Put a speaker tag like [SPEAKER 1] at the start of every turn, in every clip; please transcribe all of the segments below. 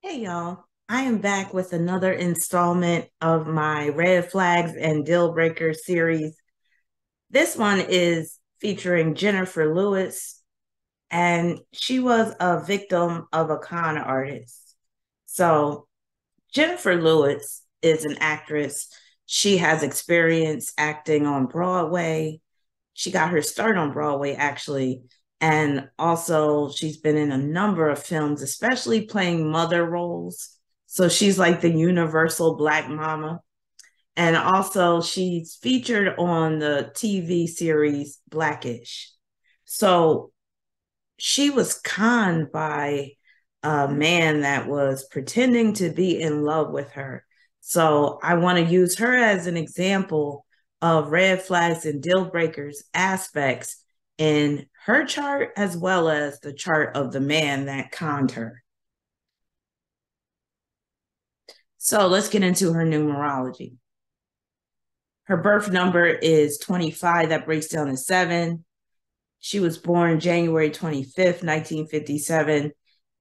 [SPEAKER 1] Hey y'all, I am back with another installment of my Red Flags and Deal Breakers series. This one is featuring Jenifer Lewis, and she was a victim of a con artist. So, Jenifer Lewis is an actress. She has experience acting on Broadway. She got her start on Broadway, actually. And also, she's been in a number of films, especially playing mother roles. So she's like the universal Black mama. And also, she's featured on the TV series Blackish. So she was conned by a man that was pretending to be in love with her. So I want to use her as an example of red flags and deal breakers aspects in her chart as well as the chart of the man that conned her. So let's get into her numerology. Her birth number is 25, that breaks down to 7. She was born January 25th, 1957.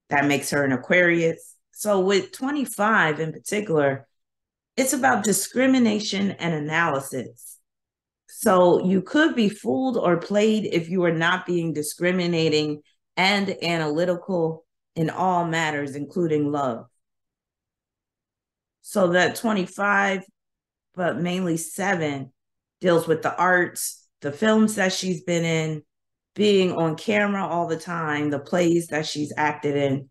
[SPEAKER 1] That makes her an Aquarius. So with 25 in particular, it's about discrimination and analysis. So you could be fooled or played if you are not being discriminating and analytical in all matters, including love. So that 25, but mainly 7, deals with the arts, the films that she's been in, being on camera all the time, the plays that she's acted in.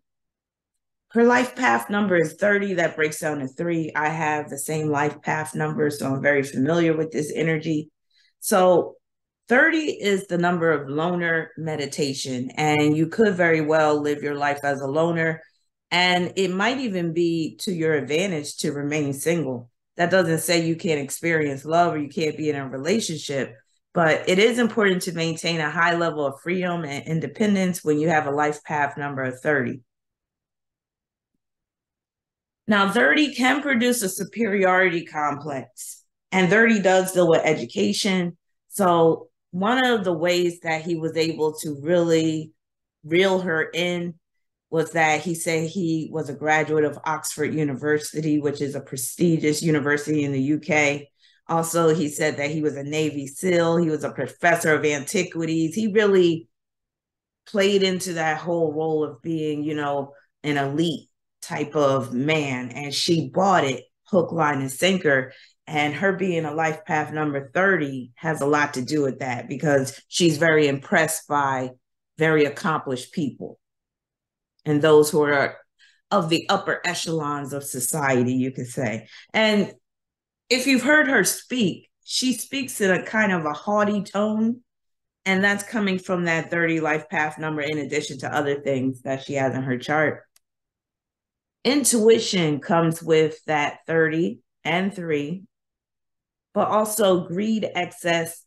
[SPEAKER 1] Her life path number is 30. That breaks down to 3. I have the same life path number, so I'm very familiar with this energy. So 30 is the number of loner meditation, and you could very well live your life as a loner, and it might even be to your advantage to remain single. That doesn't say you can't experience love or you can't be in a relationship, but it is important to maintain a high level of freedom and independence when you have a life path number of 30. Now, 30 can produce a superiority complex, and 30 does deal with education. So, one of the ways that he was able to really reel her in was that he said he was a graduate of Oxford University, which is a prestigious university in the UK. Also, he said that he was a Navy SEAL, he was a professor of antiquities. He really played into that whole role of being, an elite type of man. And she bought it hook, line, and sinker. And her being a life path number 30 has a lot to do with that because she's very impressed by very accomplished people and those who are of the upper echelons of society, you could say. And if you've heard her speak, she speaks in a kind of a haughty tone. And that's coming from that 30 life path number, in addition to other things that she has in her chart. Intuition comes with that 30 and 3, but also greed, excess,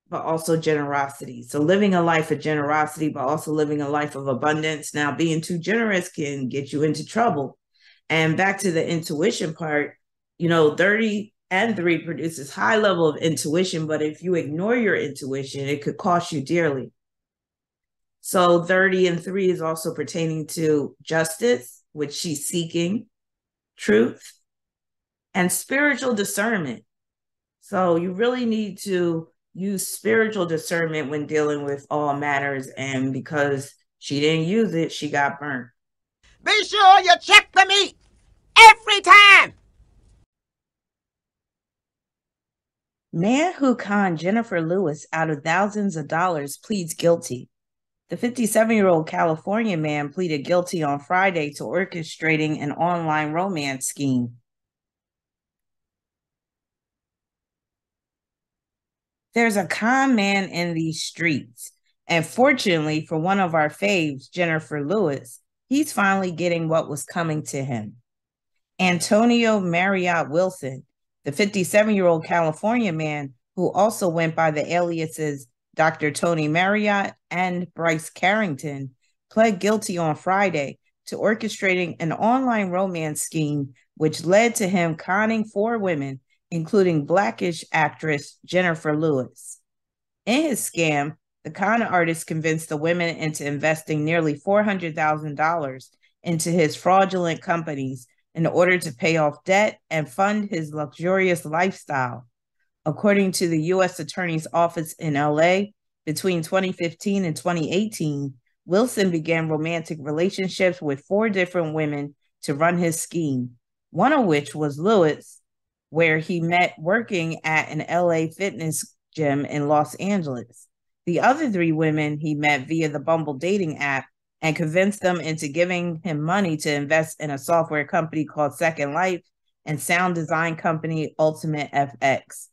[SPEAKER 1] but also generosity. So living a life of generosity, but also living a life of abundance. Now, being too generous can get you into trouble. And back to the intuition part, 30 and 3 produces high level of intuition, but if you ignore your intuition, it could cost you dearly. So 30 and 3 is also pertaining to justice, which she's seeking, truth, and spiritual discernment. So you really need to use spiritual discernment when dealing with all matters. And because she didn't use it, she got burnt.
[SPEAKER 2] Be sure you check the meat every time.
[SPEAKER 1] Man who conned Jenifer Lewis out of thousands of dollars pleads guilty. The 57-year-old California man pleaded guilty on Friday to orchestrating an online romance scheme. There's a con man in these streets, and fortunately for one of our faves, Jenifer Lewis, he's finally getting what was coming to him. Antonio Marriott Wilson, the 57-year-old California man who also went by the aliases Dr. Tony Marriott and Bryce Carrington, pled guilty on Friday to orchestrating an online romance scheme which led to him conning 4 women, including Blackish actress Jenifer Lewis. In his scam, the con artist convinced the women into investing nearly $400,000 into his fraudulent companies in order to pay off debt and fund his luxurious lifestyle. According to the U.S. Attorney's Office in LA, between 2015 and 2018, Wilson began romantic relationships with 4 different women to run his scheme, one of which was Lewis, where he met working at an LA fitness gym in Los Angeles. The other 3 women he met via the Bumble dating app and convinced them into giving him money to invest in a software company called Second Life and sound design company Ultimate FX.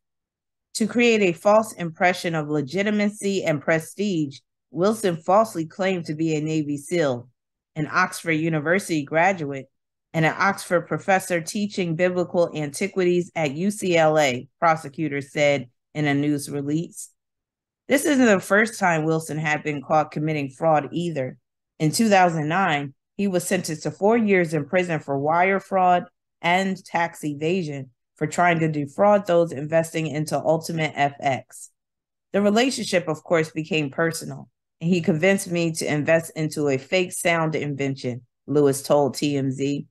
[SPEAKER 1] To create a false impression of legitimacy and prestige, Wilson falsely claimed to be a Navy SEAL, an Oxford University graduate, and an Oxford professor teaching biblical antiquities at UCLA, prosecutors said in a news release. This isn't the first time Wilson had been caught committing fraud either. In 2009, he was sentenced to 4 years in prison for wire fraud and tax evasion for trying to defraud those investing into Ultimate FX. The relationship, of course, became personal, and he convinced me to invest into a fake sound invention, Lewis told TMZ.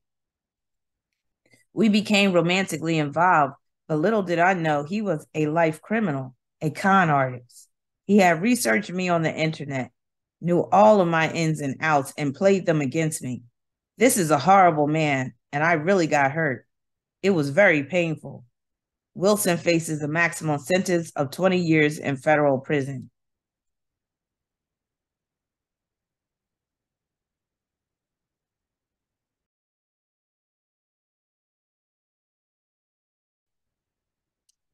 [SPEAKER 1] We became romantically involved, but little did I know he was a life criminal, a con artist. He had researched me on the internet, knew all of my ins and outs, and played them against me. This is a horrible man, and I really got hurt. It was very painful. Wilson faces a maximum sentence of 20 years in federal prison.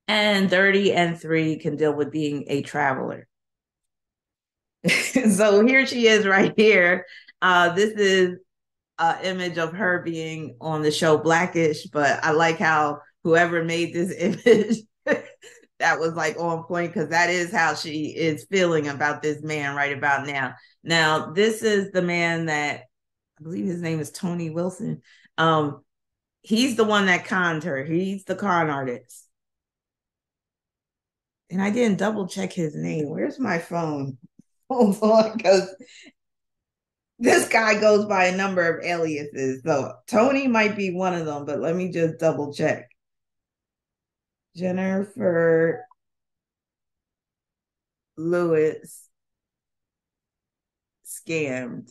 [SPEAKER 1] And 30 and 3 can deal with being a traveler. So here she is right here. This is an image of her being on the show Blackish, but I like how whoever made this image, that was like on point, because that is how she is feeling about this man right about now. Now, this is the man that, I believe his name is Tony Wilson. He's the one that conned her. He's the con artist. And I didn't double check his name. Where's my phone? Hold on, because this guy goes by a number of aliases. So Tony might be one of them, but let me just double check. Jenifer Lewis scammed.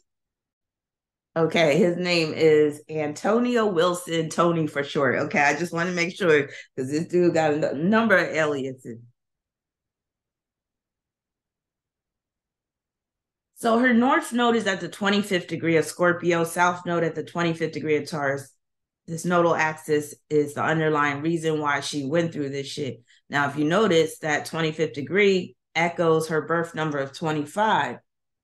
[SPEAKER 1] Okay, his name is Antonio Wilson, Tony for short. Okay, I just want to make sure, because this dude got a number of aliases. So her north node is at the 25th degree of Scorpio, south node at the 25th degree of Taurus. This nodal axis is the underlying reason why she went through this shit. Now, if you notice, that 25th degree echoes her birth number of 25.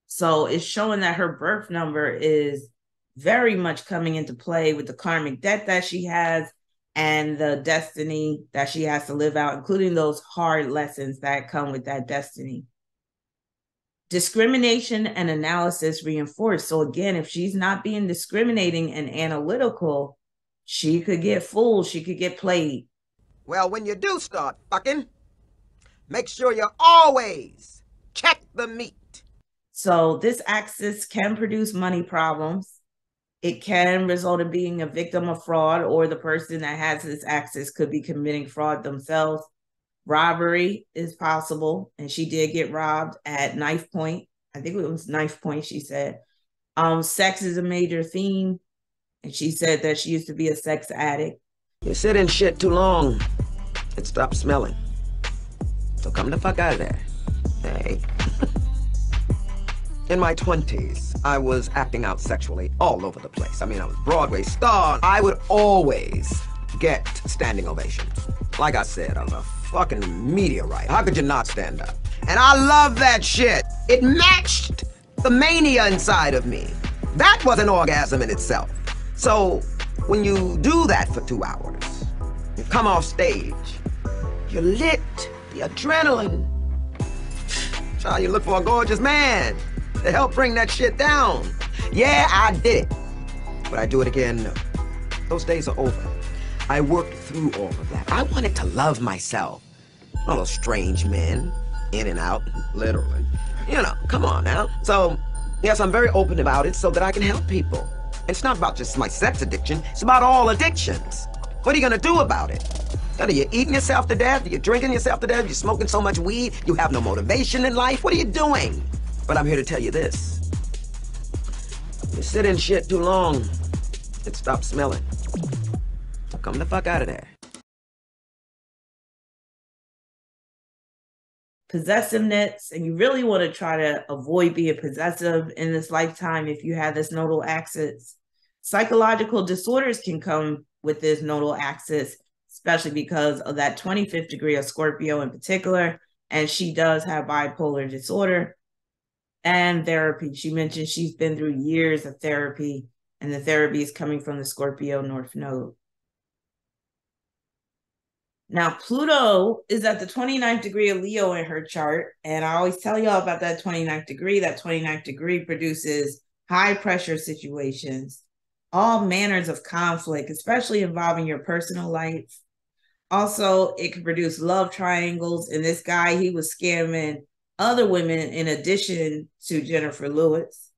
[SPEAKER 1] So it's showing that her birth number is very much coming into play with the karmic debt that she has and the destiny that she has to live out, including those hard lessons that come with that destiny. Discrimination and analysis reinforced. So again, if she's not being discriminating and analytical, she could get fooled. She could get played.
[SPEAKER 2] Well, when you do start fucking, make sure you always check the meat.
[SPEAKER 1] So this axis can produce money problems. It can result in being a victim of fraud, or the person that has this axis could be committing fraud themselves. Robbery is possible, and she did get robbed at knife point. I think it was knife point, she said. Sex is a major theme, and she said that she used to be a sex addict.
[SPEAKER 2] You sit in shit too long, it stops smelling. So come the fuck out of there. Hey. In my 20s, I was acting out sexually all over the place. I mean, I was Broadway star. I would always get standing ovations. Like I said, I was a fucking meteorite. How could you not stand up? And I love that shit. It matched the mania inside of me. That was an orgasm in itself. So when you do that for 2 hours, you come off stage, you're lit, the adrenaline. Child, you look for a gorgeous man to help bring that shit down. Yeah, I did it. Would I do it again? No. Those days are over. I worked through all of that. I wanted to love myself. All those strange men, in and out, literally. You know, come on now. So, yes, I'm very open about it so that I can help people. It's not about just my sex addiction, it's about all addictions. What are you gonna do about it? Are you eating yourself to death? Are you drinking yourself to death? Are you smoking so much weed? You have no motivation in life? What are you doing? But I'm here to tell you this. You sit in shit too long, it stops smelling. Come the fuck out of there.
[SPEAKER 1] Possessiveness, and you really want to try to avoid being possessive in this lifetime if you have this nodal axis. Psychological disorders can come with this nodal axis, especially because of that 25th degree of Scorpio in particular, and she does have bipolar disorder and therapy. She mentioned she's been through years of therapy, and the therapy is coming from the Scorpio North Node. Now, Pluto is at the 29th degree of Leo in her chart. And I always tell y'all about that 29th degree. That 29th degree produces high pressure situations, all manners of conflict, especially involving your personal life. Also, it can produce love triangles. And this guy, he was scamming other women in addition to Jenifer Lewis.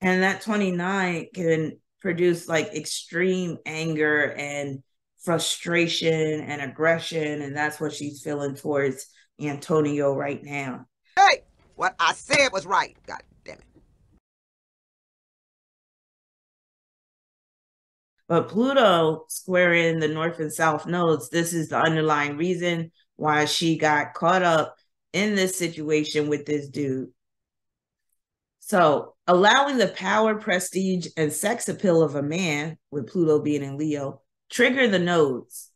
[SPEAKER 1] And that 29 can produce like extreme anger and frustration and aggression, and that's what she's feeling towards Antonio right now.
[SPEAKER 2] Hey, what I said was right. God damn it.
[SPEAKER 1] But Pluto squaring the North and South nodes, this is the underlying reason why she got caught up in this situation with this dude. So allowing the power, prestige, and sex appeal of a man, with Pluto being in Leo, trigger the nodes,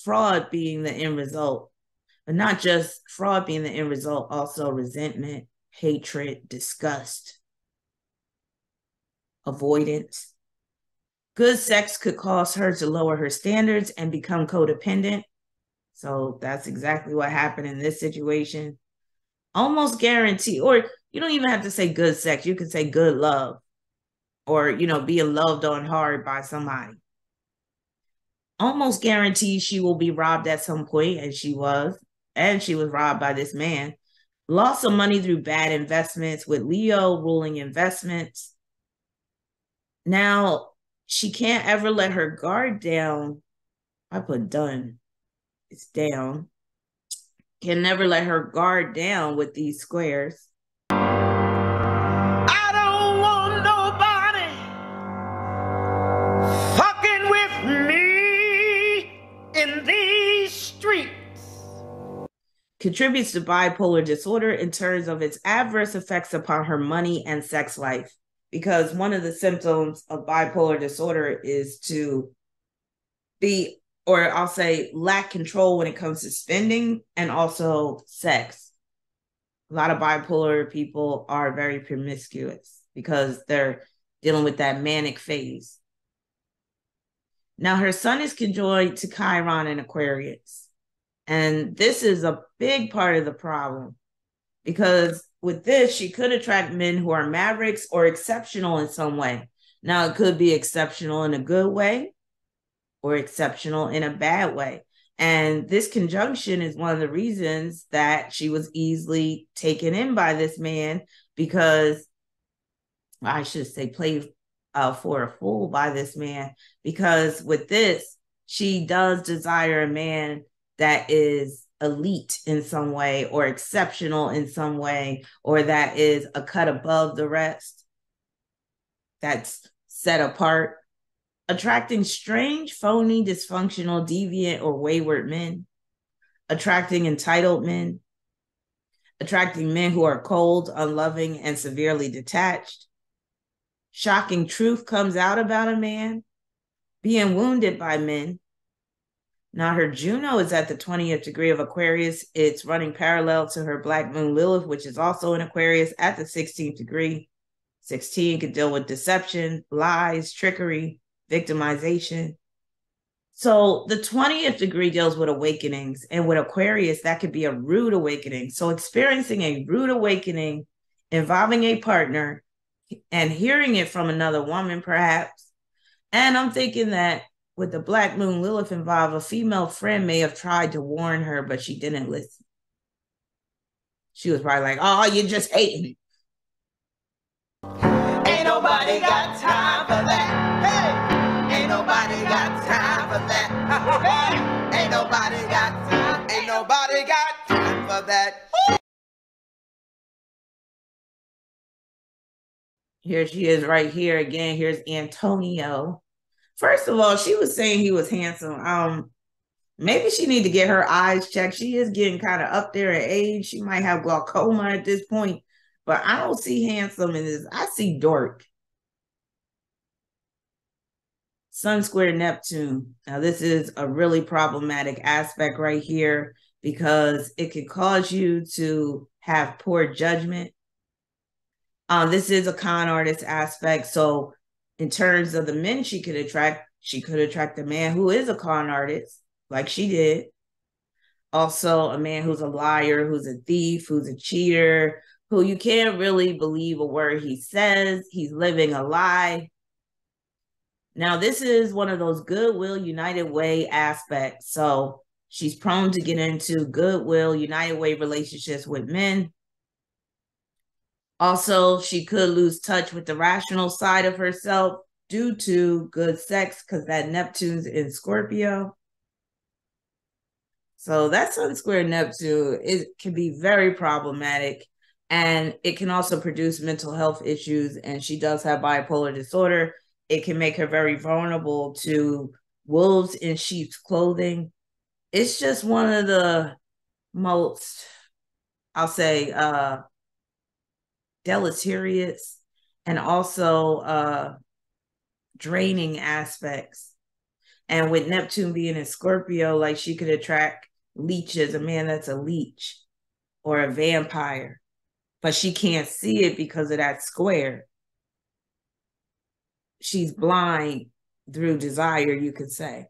[SPEAKER 1] fraud being the end result. But not just fraud being the end result, also resentment, hatred, disgust, avoidance. Good sex could cause her to lower her standards and become codependent. So that's exactly what happened in this situation. Almost guarantee, or you don't even have to say good sex. You can say good love, or, you know, being loved on hard by somebody. Almost guaranteed she will be robbed at some point, and she was robbed by this man. Loss of money through bad investments, with Leo ruling investments. Now, she can't ever let her guard down. I put done. It's down. Can never let her guard down with these squares.
[SPEAKER 2] I don't want nobody fucking with me in these streets.
[SPEAKER 1] Contributes to bipolar disorder in terms of its adverse effects upon her money and sex life. Because one of the symptoms of bipolar disorder is to be, or I'll say, lack control when it comes to spending and also sex. A lot of bipolar people are very promiscuous because they're dealing with that manic phase. Now, her sun is conjoined to Chiron in Aquarius. And this is a big part of the problem, because with this, she could attract men who are mavericks or exceptional in some way. Now, it could be exceptional in a good way or exceptional in a bad way. And this conjunction is one of the reasons that she was easily taken in by this man, because I should say played for a fool by this man, because with this, she does desire a man that is elite in some way or exceptional in some way, or that is a cut above the rest, that's set apart. Attracting strange, phony, dysfunctional, deviant, or wayward men. Attracting entitled men. Attracting men who are cold, unloving, and severely detached. Shocking truth comes out about a man. Being wounded by men. Now, her Juno is at the 20th degree of Aquarius. It's running parallel to her Black Moon Lilith, which is also in Aquarius at the 16th degree. 16 could deal with deception, lies, trickery, victimization. So the 20th degree deals with awakenings, and with Aquarius, that could be a rude awakening. So experiencing a rude awakening involving a partner and hearing it from another woman, perhaps. And I'm thinking that with the Black Moon Lilith involved, a female friend may have tried to warn her, but she didn't listen. She was probably like, oh, you're just hating me.
[SPEAKER 2] Ain't nobody got time for that. about that.
[SPEAKER 1] Here she is right here again. Here's Antonio. First of all, she was saying he was handsome. Maybe she need to get her eyes checked. She is getting kind of up there in age. She might have glaucoma at this point, but I don't see handsome in this. I see dork. Sun square Neptune. Now, this is a really problematic aspect right here because it can cause you to have poor judgment. This is a con artist aspect. So in terms of the men she could attract a man who is a con artist, like she did. Also, a man who's a liar, who's a thief, who's a cheater, who you can't really believe a word he says. He's living a lie. Now, this is one of those goodwill, united way aspects. So she's prone to get into goodwill, united way relationships with men. Also, she could lose touch with the rational side of herself due to good sex because that Neptune's in Scorpio. So that Sun square Neptune, it can be very problematic, and it can also produce mental health issues. And she does have bipolar disorder. It can make her very vulnerable to wolves in sheep's clothing. It's just one of the most, I'll say, deleterious and also draining aspects. And with Neptune being in Scorpio, like she could attract leeches, a man that's a leech or a vampire, but she can't see it because of that square. She's blind through desire, you could say.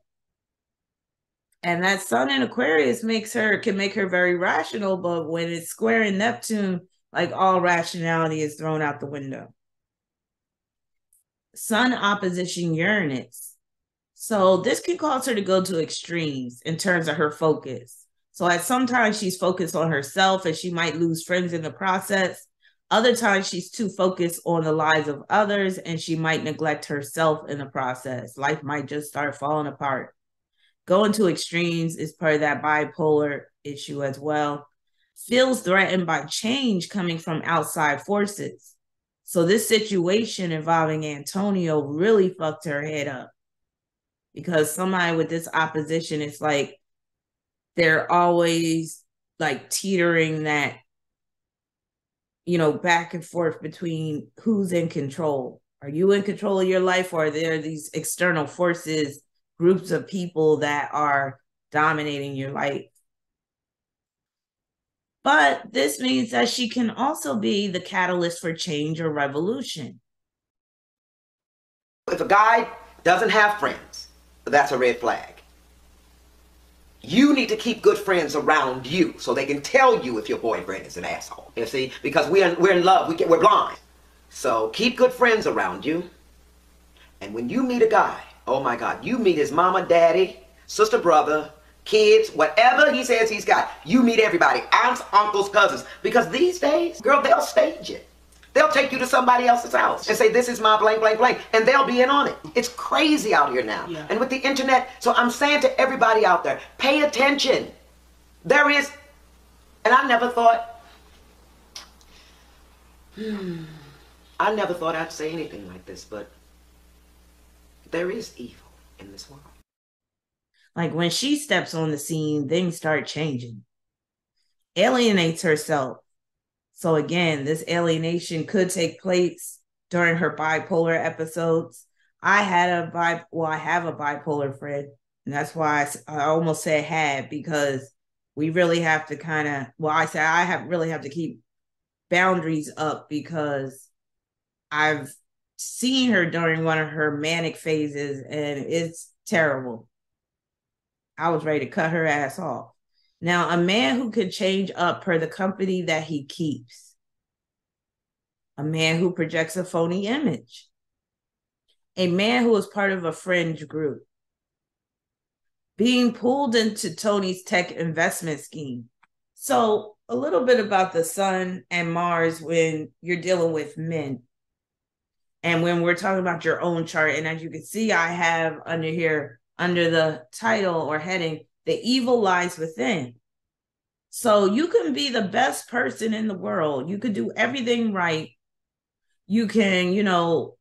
[SPEAKER 1] And that sun in Aquarius can make her very rational, but when it's square in Neptune, like all rationality is thrown out the window. Sun opposition Uranus. So this can cause her to go to extremes in terms of her focus. So at sometimes she's focused on herself and she might lose friends in the process. Other times she's too focused on the lives of others and she might neglect herself in the process. Life might just start falling apart. Going to extremes is part of that bipolar issue as well. Feels threatened by change coming from outside forces. So this situation involving Antonio really fucked her head up. Because somebody with this opposition, it's like they're always like teetering that, back and forth between who's in control. Are you in control of your life, or are there these external forces, groups of people that are dominating your life? But this means that she can also be the catalyst for change or revolution.
[SPEAKER 2] If a guy doesn't have friends, that's a red flag. You need to keep good friends around you so they can tell you if your boyfriend is an asshole. You see, because we're in love, we're blind. So keep good friends around you. And when you meet a guy, oh my God, you meet his mama, daddy, sister, brother, kids, whatever he says he's got. You meet everybody, aunts, uncles, cousins. Because these days, girl, they'll stage it. They'll take you to somebody else's house and say, this is my blank, blank, blank. And they'll be in on it. It's crazy out here now. Yeah. And with the internet, so I'm saying to everybody out there, pay attention. There is, and I never thought I'd say anything like this, but there is evil in this world.
[SPEAKER 1] Like when she steps on the scene, things start changing. Alienates herself. So again, this alienation could take place during her bipolar episodes. I have a bipolar friend, and that's why I almost said had, because we really have to really have to keep boundaries up, because I've seen her during one of her manic phases and it's terrible. I was ready to cut her ass off. Now, a man who could change up per the company that he keeps. A man who projects a phony image. A man who is part of a fringe group. Being pulled into Tony's tech investment scheme. So a little bit about the Sun and Mars when you're dealing with men. And when we're talking about your own chart, and as you can see, I have under here, under the title or heading, the evil lies within. So you can be the best person in the world. You could do everything right. You can,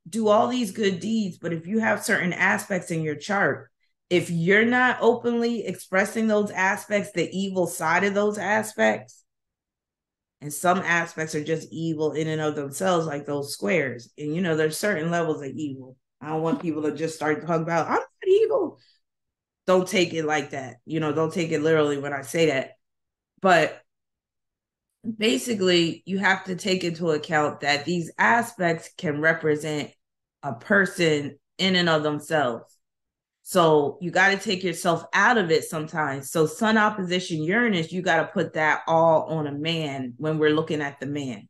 [SPEAKER 1] do all these good deeds. But if you have certain aspects in your chart, if you're not openly expressing those aspects, the evil side of those aspects, and some aspects are just evil in and of themselves, like those squares. And, there's certain levels of evil. I don't want people to just start talking about, I'm not evil. Don't take it like that. Don't take it literally when I say that. But basically, you have to take into account that these aspects can represent a person in and of themselves. So you got to take yourself out of it sometimes. So Sun opposition Uranus, you got to put that all on a man when we're looking at the man.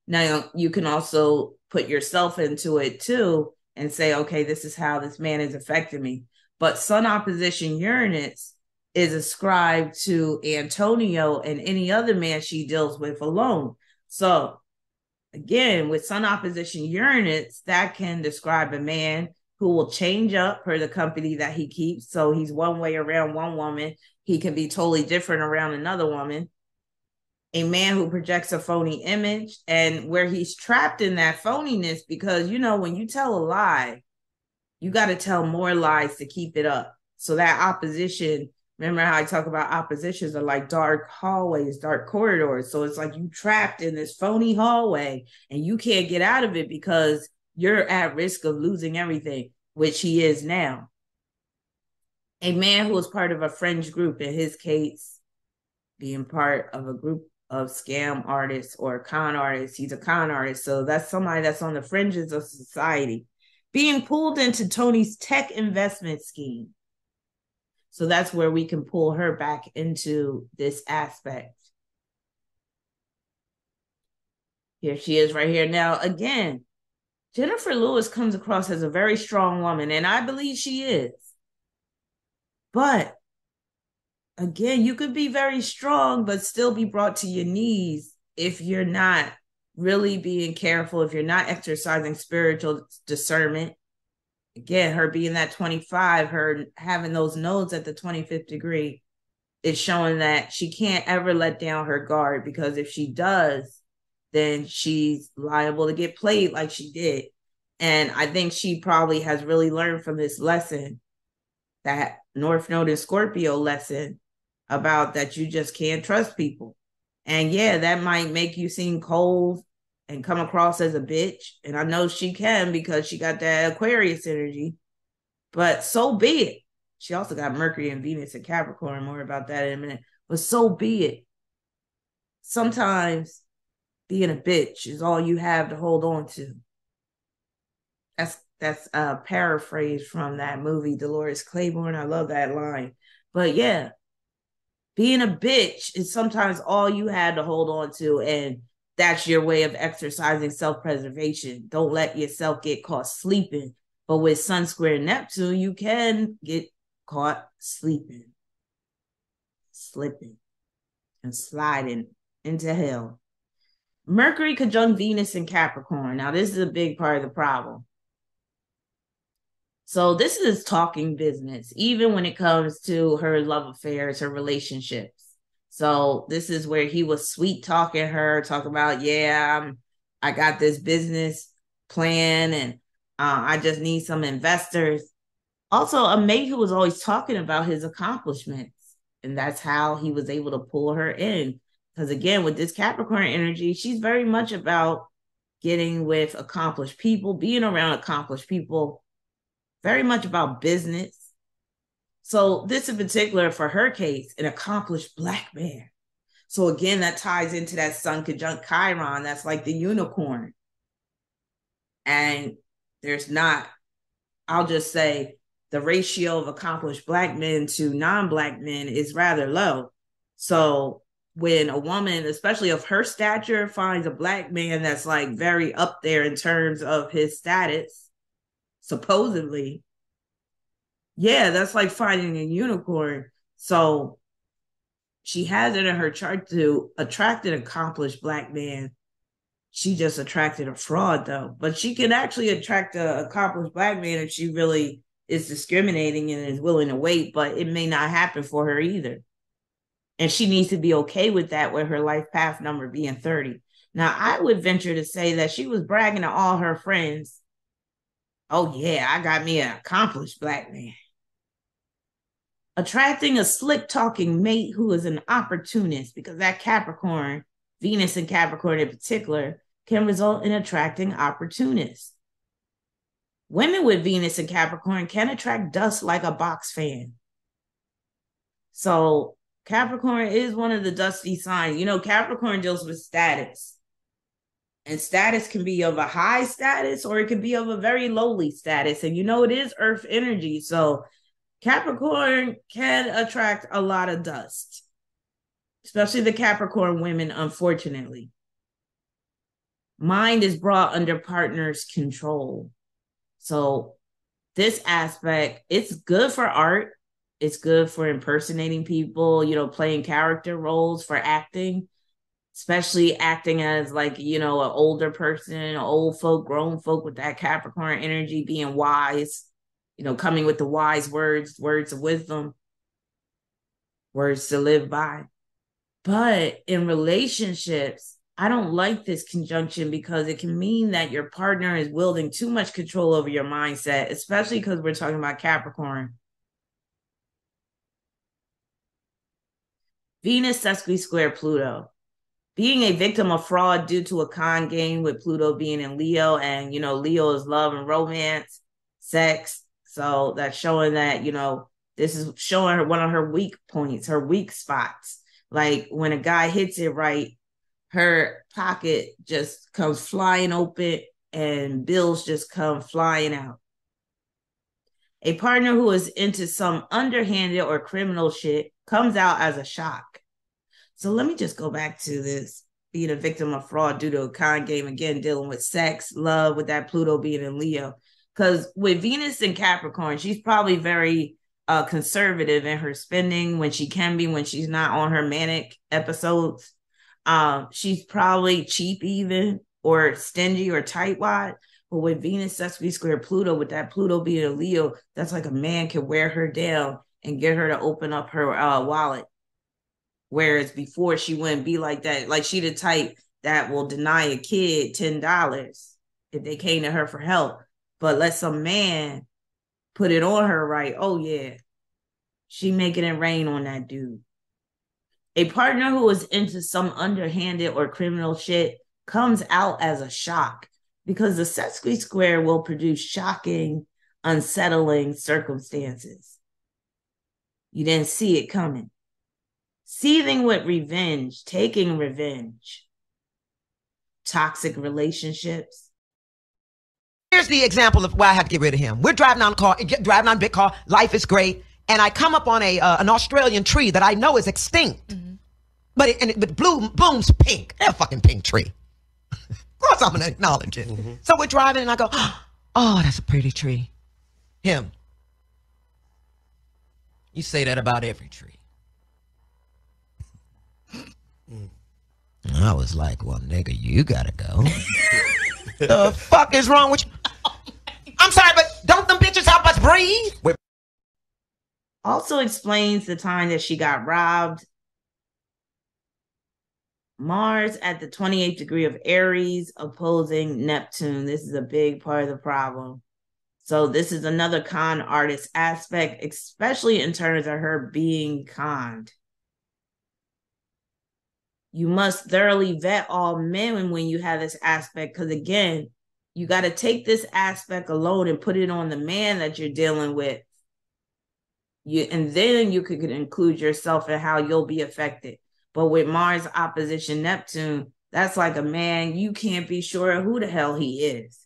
[SPEAKER 1] Now, you can also put yourself into it too and say, okay, this is how this man is affecting me. But Sun opposition Uranus is ascribed to Antonio and any other man she deals with alone. So again, with Sun opposition Uranus, that can describe a man who will change up per the company that he keeps. So he's one way around one woman. He can be totally different around another woman. A man who projects a phony image, and where he's trapped in that phoniness, because, when you tell a lie, you got to tell more lies to keep it up. So that opposition, remember how I talk about oppositions are like dark hallways, dark corridors. So it's like you trapped in this phony hallway and you can't get out of it because you're at risk of losing everything, which he is now. A man who was part of a fringe group, in his case, being part of a group of scam artists or con artists. He's a con artist. So that's somebody that's on the fringes of society, being pulled into Tony's tech investment scheme. So that's where we can pull her back into this aspect. Here she is right here. Now, again, Jenifer Lewis comes across as a very strong woman, and I believe she is. But again, you could be very strong, but still be brought to your knees if you're not really being careful, if you're not exercising spiritual discernment. Again, her being that 25, her having those nodes at the 25th degree is showing that she can't ever let down her guard, because if she does, then she's liable to get played like she did. And I think she probably has really learned from this lesson, that North Node in Scorpio lesson, about that you just can't trust people. And yeah, that might make you seem cold and come across as a bitch. And I know she can, because she got that Aquarius energy, but so be it. She also got Mercury and Venus and Capricorn. More about that in a minute. But so be it. Sometimes being a bitch is all you have to hold on to. That's a paraphrase from that movie, Dolores Claiborne. I love that line. But yeah, being a bitch is sometimes all you had to hold on to, and that's your way of exercising self-preservation. Don't let yourself get caught sleeping. But with Sun square Neptune, you can get caught sleeping, slipping, and sliding into hell. Mercury conjunct Venus in Capricorn. Now, this is a big part of the problem. So this is talking business, even when it comes to her love affairs, her relationships. So this is where he was sweet talking her, talking about, I got this business plan, and I just need some investors. Also, a mate who was always talking about his accomplishments. And that's how he was able to pull her in. Because again, with this Capricorn energy, she's very much about getting with accomplished people, being around accomplished people, very much about business. So this in particular, for her case, an accomplished Black man. So again, that ties into that Sun conjunct Chiron. That's like the unicorn. And there's not, I'll just say, the ratio of accomplished Black men to non-Black men is rather low. So when a woman, especially of her stature, finds a Black man that's like very up there in terms of his status, supposedly, that's like finding a unicorn. So she has it in her chart to attract an accomplished Black man. She just attracted a fraud, though. But she can actually attract an accomplished Black man if she really is discriminating and is willing to wait, but it may not happen for her either. And she needs to be okay with that, with her life path number being 30. Now, I would venture to say that she was bragging to all her friends, oh, yeah, I got me an accomplished Black man. Attracting a slick talking mate who is an opportunist, because that Capricorn, Venus and Capricorn in particular, can result in attracting opportunists. Women with Venus and Capricorn can attract dust like a box fan. So Capricorn is one of the dusty signs. You know, Capricorn deals with status. And status can be of a high status or it can be of a very lowly status. And you know, it is earth energy. So Capricorn can attract a lot of dust, especially the Capricorn women, unfortunately. Mind is brought under partner's control. So this aspect, it's good for art. It's good for impersonating people, you know, playing character roles, for acting, especially acting as like, you know, an older person, old folk, grown folk with that Capricorn energy, being wise, you know, coming with the wise words, words of wisdom, words to live by. But in relationships, I don't like this conjunction because it can mean that your partner is wielding too much control over your mindset, especially because we're talking about Capricorn. Venus sesqui-square Pluto. Being a victim of fraud due to a con game, with Pluto being in Leo, and, you know, Leo is love and romance, sex. So that's showing that, you know, this is showing her one of her weak points, her weak spots. Like when a guy hits it right, her pocket just comes flying open and bills just come flying out. A partner who is into some underhanded or criminal shit comes out as a shock. So let me just go back to this, being a victim of fraud due to a con game, again, dealing with sex, love, with that Pluto being in Leo. Because with Venus in Capricorn, she's probably very conservative in her spending when she can be, when she's not on her manic episodes. She's probably cheap even, or stingy or tightwad. But with Venus sesqui-square Pluto, with that Pluto being a Leo, that's like a man can wear her down and get her to open up her wallet. Whereas before, she wouldn't be like that. Like, she the type that will deny a kid $10 if they came to her for help. But let some man put it on her right. Oh, yeah. She making it rain on that dude. A partner who is into some underhanded or criminal shit comes out as a shock, because the sesqui-square will produce shocking, unsettling circumstances. You didn't see it coming. Seething with revenge, taking revenge. Toxic relationships.
[SPEAKER 2] Here's the example of why I had to get rid of him. We're driving on a big car. Life is great. And I come up on an Australian tree that I know is extinct. Mm-hmm. But it blooms pink. They're a fucking pink tree. Of course I'm going to acknowledge it. Mm-hmm. So we're driving and I go, oh, that's a pretty tree. Him. You say that about every tree. I was like, well, nigga, you gotta go. The fuck is wrong with you? I'm sorry, but don't them bitches help us breathe?
[SPEAKER 1] Also explains the time that she got robbed. Mars at the 28th degree of Aries opposing Neptune. This is a big part of the problem. So this is another con artist aspect, especially in terms of her being conned. You must thoroughly vet all men when you have this aspect, because again, you got to take this aspect alone and put it on the man that you're dealing with. And then you could include yourself in how you'll be affected. But with Mars opposition Neptune, that's like a man, you can't be sure who the hell he is.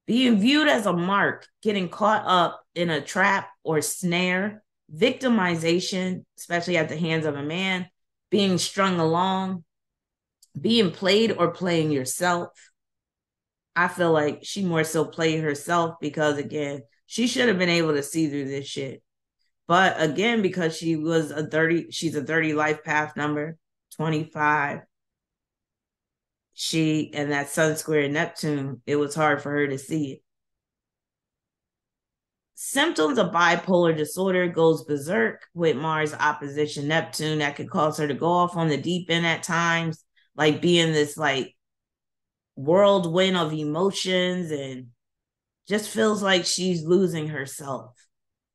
[SPEAKER 1] Being viewed as a mark, getting caught up in a trap or snare, victimization, especially at the hands of a man, being strung along, being played or playing yourself. I feel like she more so played herself because, again, she should have been able to see through this shit. But again, because she's a 30 life path number, 25. And that Sun square Neptune, it was hard for her to see it. symptoms of bipolar disorder goes berserk with Mars opposition Neptune. That could cause her to go off on the deep end at times, like being this like whirlwind of emotions, and just feels like she's losing herself.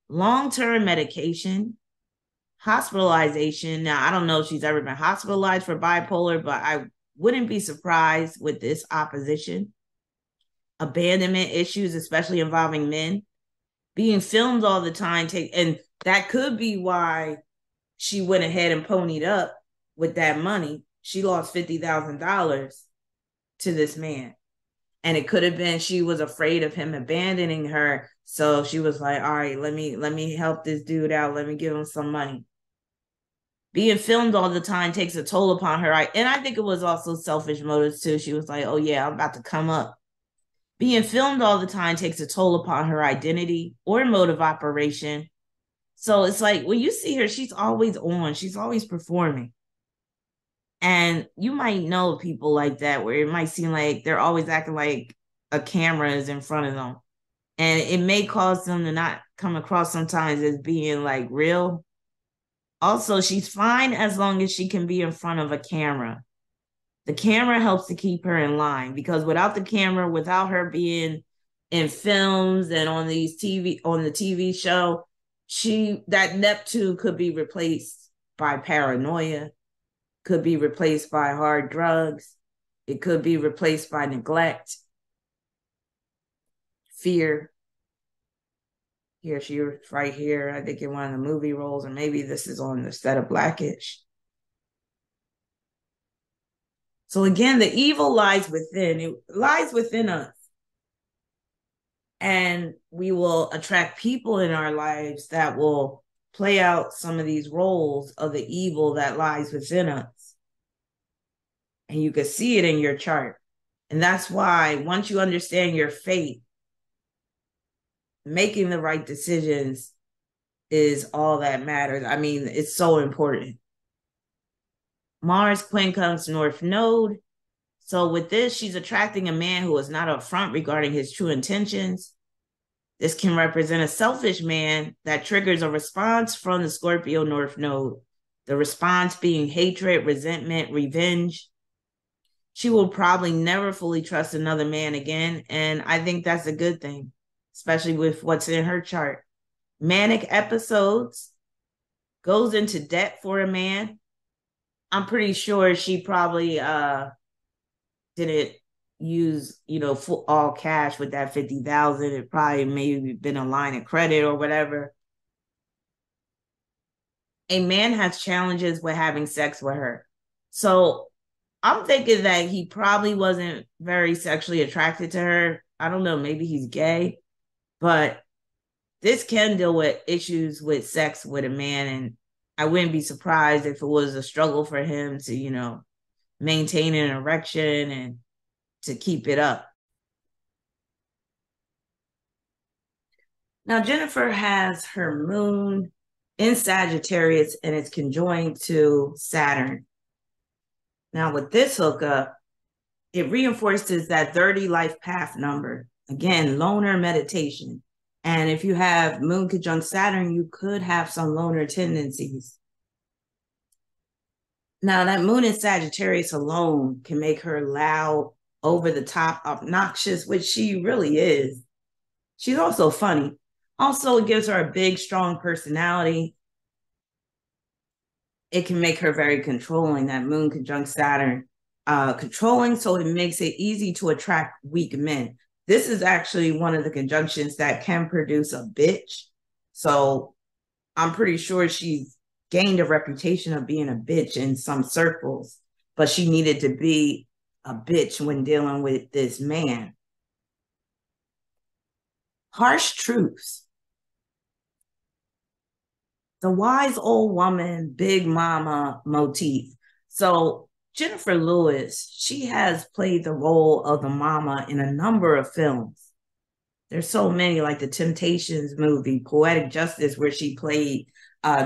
[SPEAKER 1] Long-term medication, hospitalization. Now, I don't know if she's ever been hospitalized for bipolar, but I wouldn't be surprised with this opposition. Abandonment issues, especially involving men. Being filmed all the time, and that could be why she went ahead and ponied up with that money. She lost $50,000 to this man. And it could have been she was afraid of him abandoning her. So she was like, all right, let me help this dude out. Let me give him some money. Being filmed all the time takes a toll upon her. And I think it was also selfish motives too. She was like, oh yeah, I'm about to come up. Being filmed all the time takes a toll upon her identity or mode of operation. So it's like when you see her, she's always on, she's always performing. And you might know people like that where it might seem like they're always acting like a camera is in front of them. And it may cause them to not come across sometimes as being like real. Also, she's fine as long as she can be in front of a camera. The camera helps to keep her in line, because without the camera, without her being in films and on the TV show, that Neptune could be replaced by paranoia, could be replaced by hard drugs, it could be replaced by neglect, fear. Here she is right here, I think in one of the movie roles, or maybe this is on the set of Blackish. So again, the evil lies within. It lies within us. And we will attract people in our lives that will play out some of these roles of the evil that lies within us. And you can see it in your chart. And that's why once you understand your fate, making the right decisions is all that matters. I mean, it's so important. Mars quincunx North Node. So with this, she's attracting a man who is not upfront regarding his true intentions. This can represent a selfish man that triggers a response from the Scorpio North Node. The response being hatred, resentment, revenge. She will probably never fully trust another man again. And I think that's a good thing, especially with what's in her chart. Manic episodes, goes into debt for a man. I'm pretty sure she probably didn't use, full all cash with that 50,000. It probably maybe been a line of credit or whatever. A man has challenges with having sex with her. So I'm thinking that he probably wasn't very sexually attracted to her. I don't know, maybe he's gay, but this can deal with issues with sex with a man. And I wouldn't be surprised if it was a struggle for him to, maintain an erection and to keep it up. Now, Jenifer has her moon in Sagittarius and it's conjoined to Saturn. Now, with this hookup, it reinforces that 30 life path number. Again, loner meditation. And if you have moon conjunct Saturn, you could have some loner tendencies. Now, that moon in Sagittarius alone can make her loud, over the top, obnoxious, which she really is. She's also funny. Also, it gives her a big, strong personality. It can make her very controlling, that moon conjunct Saturn. Controlling, so it makes it easy to attract weak men. This is actually one of the conjunctions that can produce a bitch. So I'm pretty sure she's gained a reputation of being a bitch in some circles, but she needed to be a bitch when dealing with this man. Harsh truths. The wise old woman, big mama motif. So Jenifer Lewis, she has played the role of the mama in a number of films. There's so many, like the Temptations movie, Poetic Justice, where she played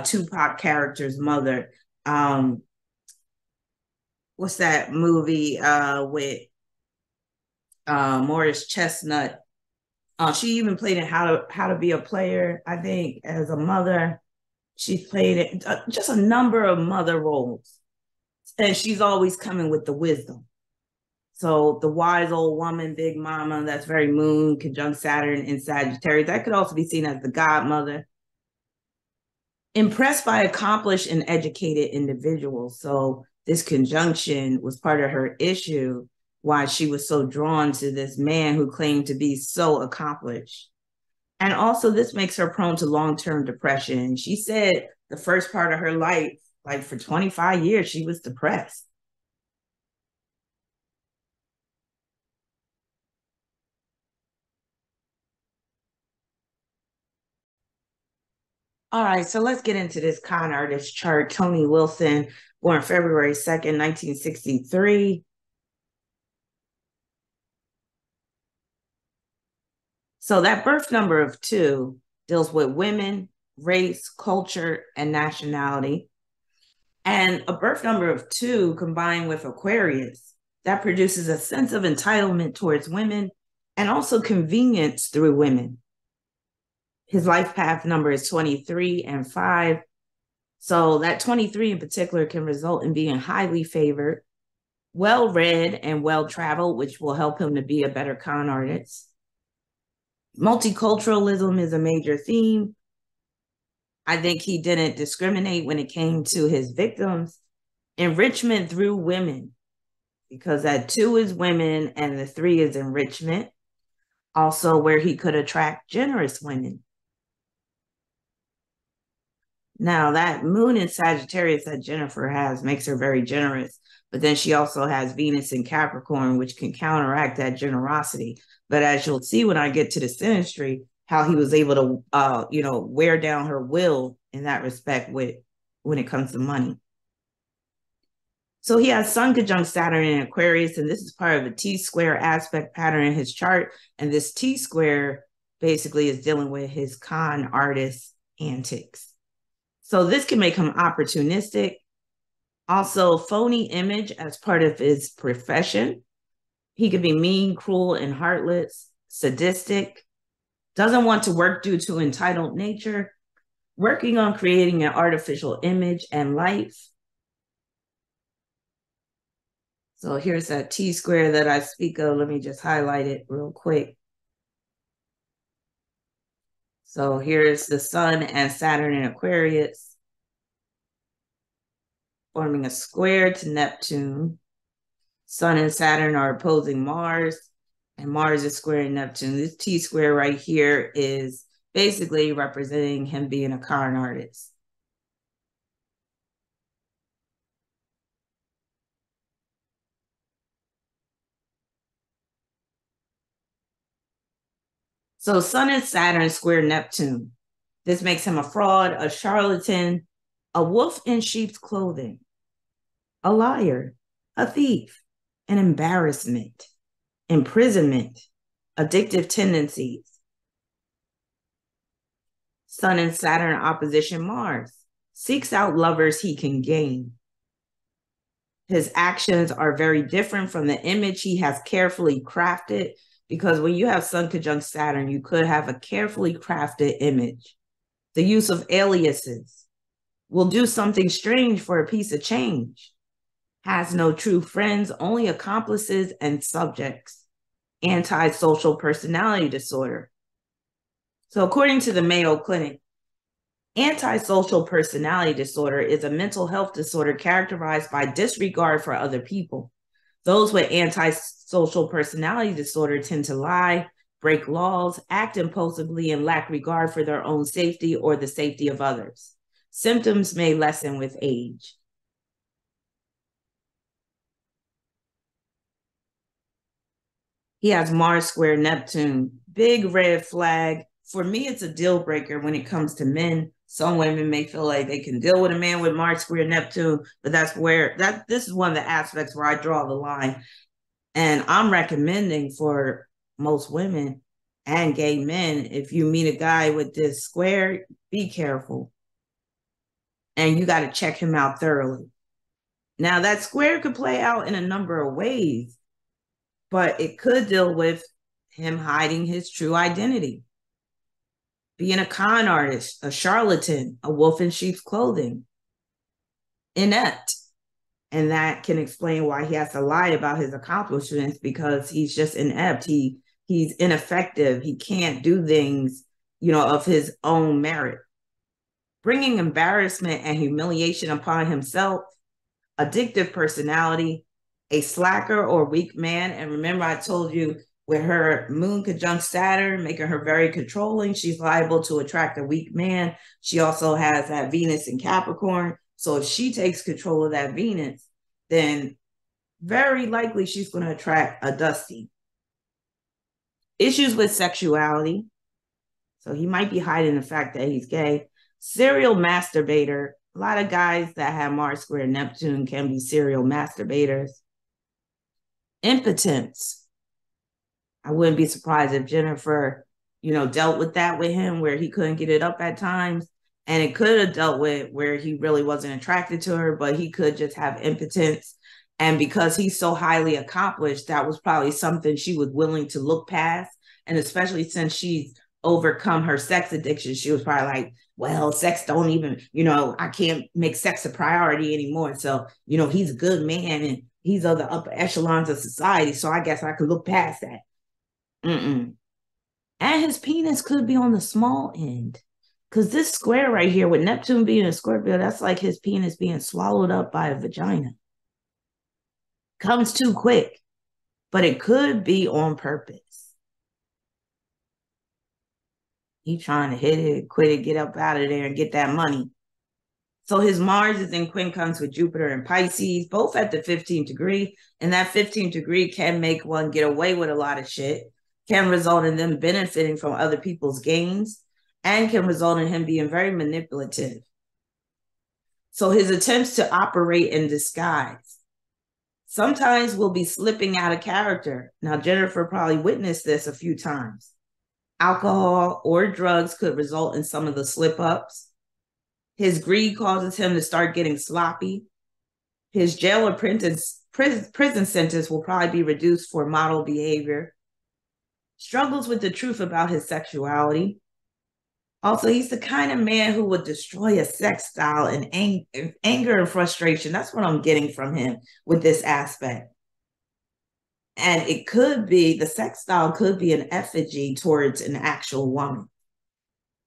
[SPEAKER 1] Tupac character's mother. What's that movie with Morris Chestnut? She even played in How to Be a Player, I think, as a mother. She's played it, just a number of mother roles. And she's always coming with the wisdom. So the wise old woman, big mama, that's very moon, conjunct Saturn in Sagittarius. That could also be seen as the godmother. Impressed by accomplished and educated individuals. So this conjunction was part of her issue, why she was so drawn to this man who claimed to be so accomplished. And also, this makes her prone to long-term depression. She said the first part of her life, like for 25 years, she was depressed. All right, so let's get into this con artist chart. Tony Wilson, born February 2nd, 1963. So that birth number of 2 deals with women, race, culture, and nationality. And a birth number of 2 combined with Aquarius, that produces a sense of entitlement towards women and also convenience through women. His life path number is 23 and 5. So that 23 in particular can result in being highly favored, well-read, and well-traveled, which will help him to be a better con artist. Multiculturalism is a major theme. I think he didn't discriminate when it came to his victims. Enrichment through women, because that 2 is women and the 3 is enrichment. Also, where he could attract generous women. Now, that moon in Sagittarius that Jenifer has makes her very generous, but then she also has Venus in Capricorn, which can counteract that generosity. But as you'll see when I get to the Synastry, how he was able to, wear down her will in that respect when it comes to money. So he has Sun conjunct Saturn in Aquarius, and this is part of a T-square aspect pattern in his chart. And this T-square basically is dealing with his con artist antics. So this can make him opportunistic. Also, phony image as part of his profession. He could be mean, cruel, and heartless, sadistic, doesn't want to work due to entitled nature, working on creating an artificial image and life. So here's that T-square that I speak of. Let me just highlight it real quick. So here's the Sun and Saturn in Aquarius, forming a square to Neptune. Sun and Saturn are opposing Mars, and Mars is squaring Neptune. This T-square right here is basically representing him being a con artist. So Sun and Saturn square Neptune. This makes him a fraud, a charlatan, a wolf in sheep's clothing, a liar, a thief, an embarrassment, imprisonment, addictive tendencies. Sun and Saturn opposition Mars, seeks out lovers he can gain. His actions are very different from the image he has carefully crafted, because when you have Sun conjunct Saturn, you could have a carefully crafted image. The use of aliases, will do something strange for a piece of change, has no true friends, only accomplices and subjects. Antisocial personality disorder. So according to the Mayo Clinic, antisocial personality disorder is a mental health disorder characterized by disregard for other people. Those with antisocial personality disorder tend to lie, break laws, act impulsively, and lack regard for their own safety or the safety of others. Symptoms may lessen with age. He has Mars square Neptune, big red flag. For me, it's a deal breaker when it comes to men. Some women may feel like they can deal with a man with Mars square Neptune, but this is one of the aspects where I draw the line. And I'm recommending for most women and gay men, if you meet a guy with this square, be careful. And you got to check him out thoroughly. Now, that square could play out in a number of ways, but it could deal with him hiding his true identity, being a con artist, a charlatan, a wolf in sheep's clothing, inept. And that can explain why he has to lie about his accomplishments, because he's just inept. He's ineffective. He can't do things, of his own merit. Bringing embarrassment and humiliation upon himself, addictive personality, a slacker or weak man. And remember, I told you with her moon conjunct Saturn, making her very controlling, she's liable to attract a weak man. She also has that Venus in Capricorn. So if she takes control of that Venus, then very likely she's going to attract a dusty. Issues with sexuality. So he might be hiding the fact that he's gay. Serial masturbator. A lot of guys that have Mars square Neptune can be serial masturbators. Impotence. I wouldn't be surprised if Jenifer, dealt with that with him, where he couldn't get it up at times. And it could have dealt with where he really wasn't attracted to her, but he could just have impotence. And because he's so highly accomplished, that was probably something she was willing to look past. And especially since she's overcome her sex addiction, she was probably like, well, sex don't even, I can't make sex a priority anymore. So, he's a good man and he's of the upper echelons of society. So I guess I could look past that. And his penis could be on the small end. Because this square right here with Neptune being a Scorpio, that's like his penis being swallowed up by a vagina. Comes too quick, but it could be on purpose. He trying to hit it, quit it, get up out of there and get that money. So his Mars is in quincunx with Jupiter and Pisces, both at the 15th degree. And that 15th degree can make one get away with a lot of shit, can result in them benefiting from other people's gains, and can result in him being very manipulative. So his attempts to operate in disguise sometimes will be slipping out of character. Now, Jenifer probably witnessed this a few times. Alcohol or drugs could result in some of the slip-ups. His greed causes him to start getting sloppy. His jail or prison sentence will probably be reduced for model behavior. Struggles with the truth about his sexuality. Also, he's the kind of man who would destroy a sex style in anger and frustration. That's what I'm getting from him with this aspect. And it could be, the sex style could be an effigy towards an actual woman.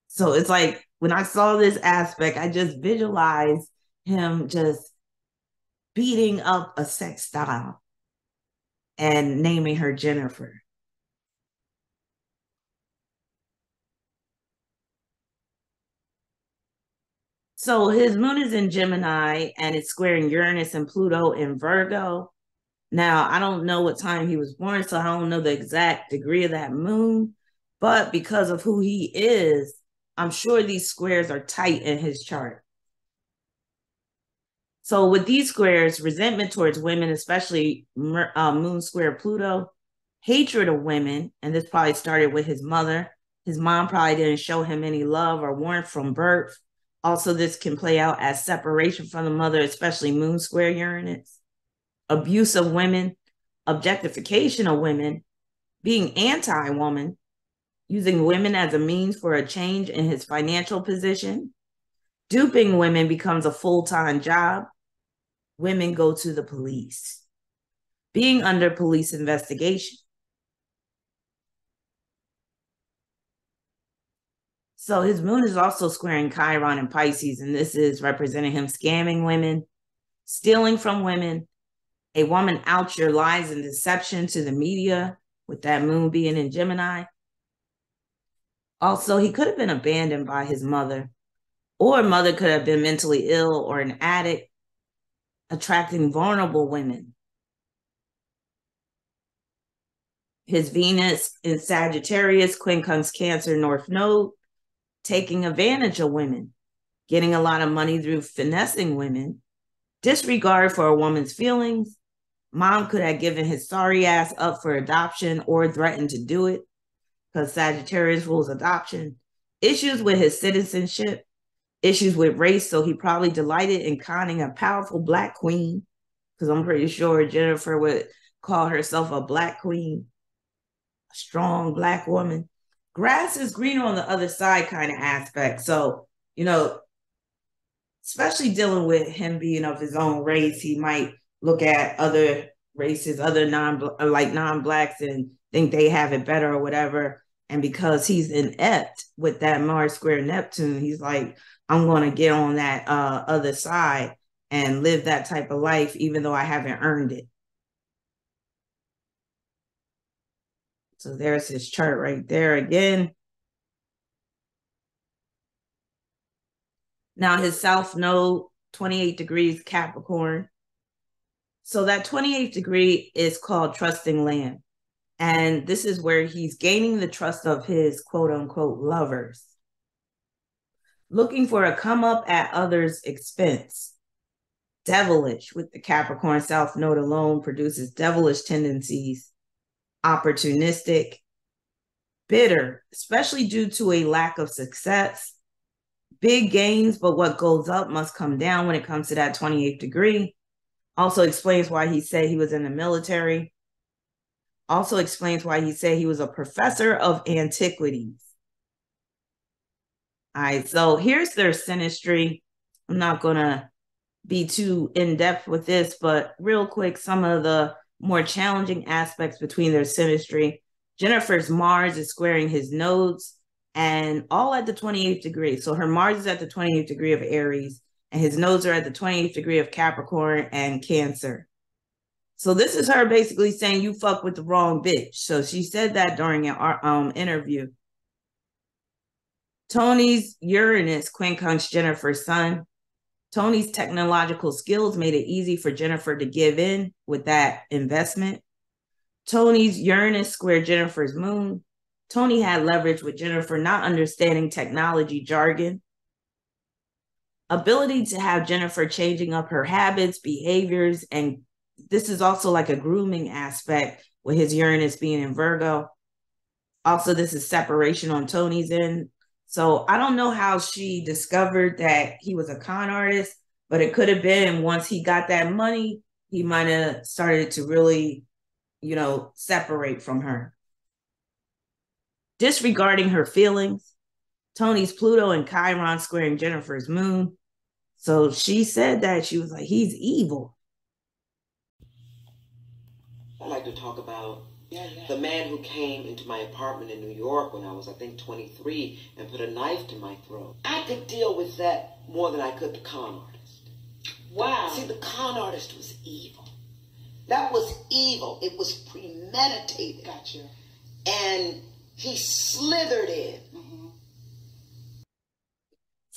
[SPEAKER 1] So it's like, when I saw this aspect, I just visualized him just beating up a sex style and naming her Jenifer. So his moon is in Gemini and it's squaring Uranus and Pluto in Virgo. Now, I don't know what time he was born, so I don't know the exact degree of that moon. But because of who he is, I'm sure these squares are tight in his chart. So with these squares, resentment towards women, especially moon square Pluto, hatred of women, and this probably started with his mother. His mom probably didn't show him any love or warmth from birth. Also, this can play out as separation from the mother, especially moon square Uranus. Abuse of women, objectification of women, being anti-woman, using women as a means for a change in his financial position. Duping women becomes a full-time job. Women go to the police. Being under police investigation. So his moon is also squaring Chiron and Pisces, and this is representing him scamming women, stealing from women. A woman outs your lies and deception to the media, with that moon being in Gemini. Also, he could have been abandoned by his mother, or mother could have been mentally ill or an addict, attracting vulnerable women. His Venus in Sagittarius, quincunx Cancer, North Node, taking advantage of women, getting a lot of money through finessing women, disregard for a woman's feelings. Mom could have given his sorry ass up for adoption or threatened to do it, because Sagittarius rules adoption. Issues with his citizenship, issues with race, so he probably delighted in conning a powerful Black queen, because I'm pretty sure Jenifer would call herself a Black queen. a strong Black woman. Grass is greener on the other side kind of aspect. So, you know, especially dealing with him being of his own race, he might look at other races, other non-Blacks and think they have it better or whatever. And because he's inept with that Mars square Neptune, he's like, I'm going to get on that other side and live that type of life, even though I haven't earned it. So there's his chart right there again. Now his South Node, 28 degrees Capricorn. So that 28th degree is called trusting land. And this is where he's gaining the trust of his quote unquote lovers. Looking for a come up at others' expense. Devilish with the Capricorn South Node alone produces devilish tendencies. Opportunistic. Bitter, especially due to a lack of success. Big gains, but what goes up must come down when it comes to that 28th degree. Also explains why he said he was in the military. Also explains why he said he was a professor of antiquities. All right, so here's their synastry. I'm not going to be too in-depth with this, but real quick, some of the more challenging aspects between their synastry. Jenifer's Mars is squaring his nodes, and all at the 28th degree. So her Mars is at the 28th degree of Aries, and his nodes are at the 28th degree of Capricorn and Cancer. So this is her basically saying you fuck with the wrong bitch. So she said that during an interview. Tony's Uranus quincunx Jenifer's sun. Tony's technological skills made it easy for Jenifer to give in with that investment. Tony's Uranus squared Jenifer's moon. Tony had leverage with Jenifer not understanding technology jargon. Ability to have Jenifer changing up her habits, behaviors, and this is also like a grooming aspect with his Uranus being in Virgo. Also, this is separation on Tony's end. So I don't know how she discovered that he was a con artist, but it could have been once he got that money, he might have started to really, you know, separate from her. Disregarding her feelings. Tony's Pluto and Chiron squaring Jenifer's moon. So she said that she was like, he's evil.
[SPEAKER 3] I'd like to talk about the man who came into my apartment in New York when I was, I think, 23 and put a knife to my throat. I could deal with that more than I could the con artist. Wow. See, the con artist was evil. That was evil. It was premeditated. Gotcha. And he slithered in. Mm-hmm.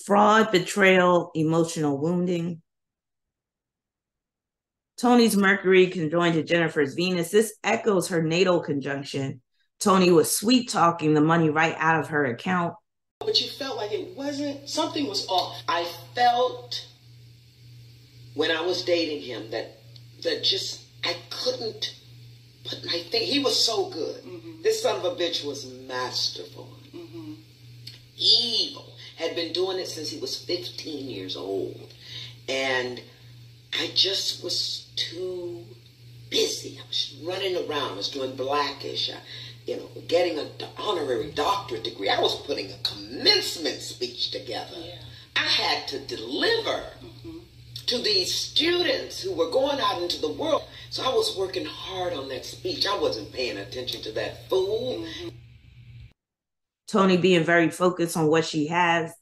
[SPEAKER 1] Fraud, betrayal, emotional wounding. Tony's Mercury conjoined to Jenifer's Venus. This echoes her natal conjunction. Tony was sweet talking the money right out of her account.
[SPEAKER 3] But you felt like it wasn't, something was off. I felt when I was dating him that just, I couldn't put my thing. He was so good. Mm-hmm. This son of a bitch was masterful. Mm-hmm. Evil. Had been doing it since he was 15 years old. And I just was too busy. I was running around. I was doing Blackish. Getting an honorary doctorate degree. I was putting a commencement speech together. Yeah. I had to deliver to these students who were going out into the world. So I was working hard on that speech. I wasn't paying attention to that fool. Mm-hmm.
[SPEAKER 1] Tony being very focused on what she has.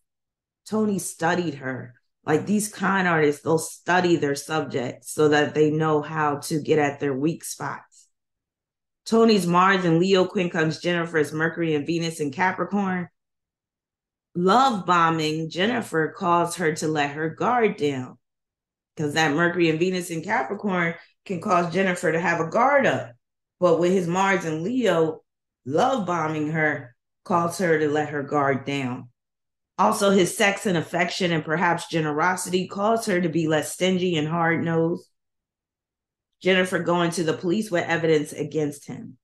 [SPEAKER 1] Tony studied her. Like these con artists, they'll study their subjects so that they know how to get at their weak spots. Tony's Mars and Leo quincunx Jenifer's Mercury and Venus in Capricorn. Love bombing Jenifer caused her to let her guard down because that Mercury and Venus in Capricorn can cause Jenifer to have a guard up. But with his Mars and Leo, love bombing her caused her to let her guard down. Also, his sex and affection and perhaps generosity caused her to be less stingy and hard-nosed. Jenifer going to the police with evidence against him.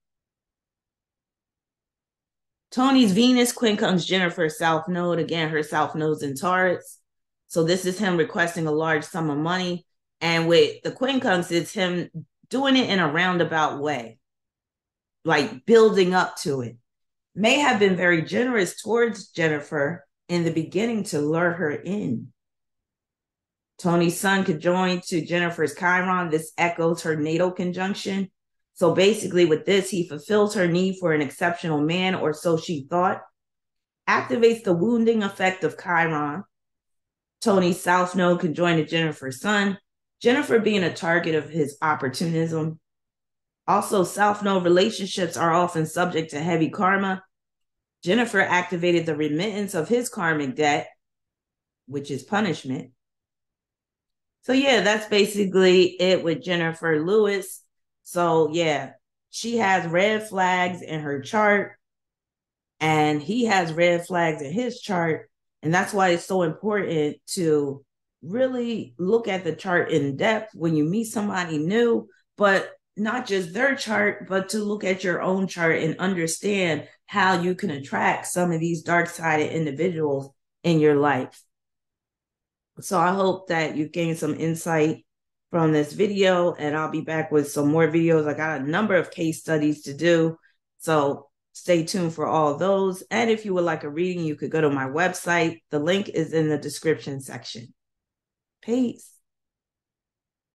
[SPEAKER 1] Tony's Venus quincunx Jenifer's South Node. Again, her South Node's in Taurus. So this is him requesting a large sum of money. And with the quincunx, it's him doing it in a roundabout way. like building up to it, may have been very generous towards Jenifer in the beginning to lure her in. Tony's sun conjoined to Jenifer's Chiron. This echoes her natal conjunction. So basically with this, he fulfills her need for an exceptional man, or so she thought. Activates the wounding effect of Chiron. Tony's south node conjoined to Jenifer's sun. Jenifer being a target of his opportunism. Also, south node relationships are often subject to heavy karma. Jenifer activated the remittance of his karmic debt, which is punishment. So yeah, that's basically it with Jenifer Lewis. So yeah, she has red flags in her chart and he has red flags in his chart. And that's why it's so important to really look at the chart in depth when you meet somebody new, but not just their chart, but to look at your own chart and understand how you can attract some of these dark-sided individuals in your life. So I hope that you gained some insight from this video, and I'll be back with some more videos. I got a number of case studies to do, so stay tuned for all those. And if you would like a reading, you could go to my website. The link is in the description section. Peace.